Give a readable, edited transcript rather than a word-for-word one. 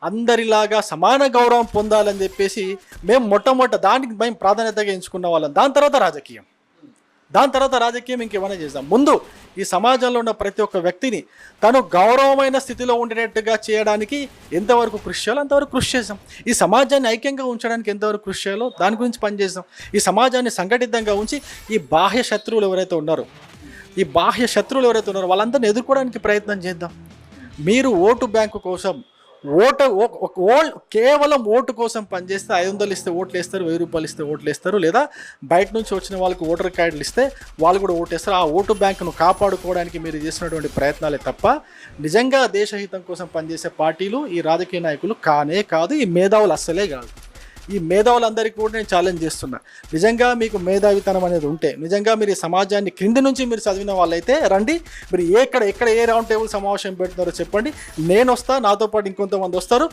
అందరిలాగా సమాన గౌరవం పొందాలని చెప్పేసి మేము దానికి మేము ప్రాధాన్యతగా ఎంచుకున్న వాళ్ళం. దాని తర్వాత రాజకీయం ఇంకేమైనా చేద్దాం. ముందు ఈ సమాజంలో ఉన్న ప్రతి ఒక్క వ్యక్తిని తను గౌరవమైన స్థితిలో ఉండేటట్టుగా చేయడానికి ఎంతవరకు కృషి చేయాలో అంతవరకు కృషి చేద్దాం. ఈ సమాజాన్ని ఐక్యంగా ఉంచడానికి ఎంతవరకు కృషి చేయాలో దాని గురించి పనిచేద్దాం. ఈ సమాజాన్ని సంఘటితంగా ఉంచి ఈ బాహ్య శత్రువులు ఎవరైతే ఉన్నారో వాళ్ళందరిని ఎదుర్కోవడానికి ప్రయత్నం చేద్దాం. మీరు ఓటు బ్యాంకు కోసం కేవలం ఓటు కోసం పనిచేస్తే 500 ఇస్తే ఓట్లు వేస్తారు, 1000 రూపాయలు ఇస్తే ఓట్లు వేస్తారు, లేదా బయట నుంచి వచ్చిన వాళ్ళకి ఓటర్ కార్డులు ఇస్తే వాళ్ళు కూడా ఓటేస్తారు. ఆ ఓటు బ్యాంకును కాపాడుకోవడానికి మీరు చేసినటువంటి ప్రయత్నాలే తప్ప నిజంగా దేశహితం కోసం పనిచేసే పార్టీలు ఈ రాజకీయ నాయకులు కాదు. ఈ మేధావులు అస్సలే కాదు. ఈ మేధావులందరికీ కూడా నేను ఛాలెంజ్ చేస్తున్నా. నిజంగా మీకు మేధావితనం అనేది ఉంటే, నిజంగా మీరు ఈ సమాజాన్ని క్రింది నుంచి మీరు చదివిన వాళ్ళైతే రండి. మీరు ఎక్కడ ఏ రౌండ్ టేబుల్ సమావేశం పెడుతున్నారో చెప్పండి, నేను వస్తా, నాతో పాటు ఇంకొంతమంది వస్తారు.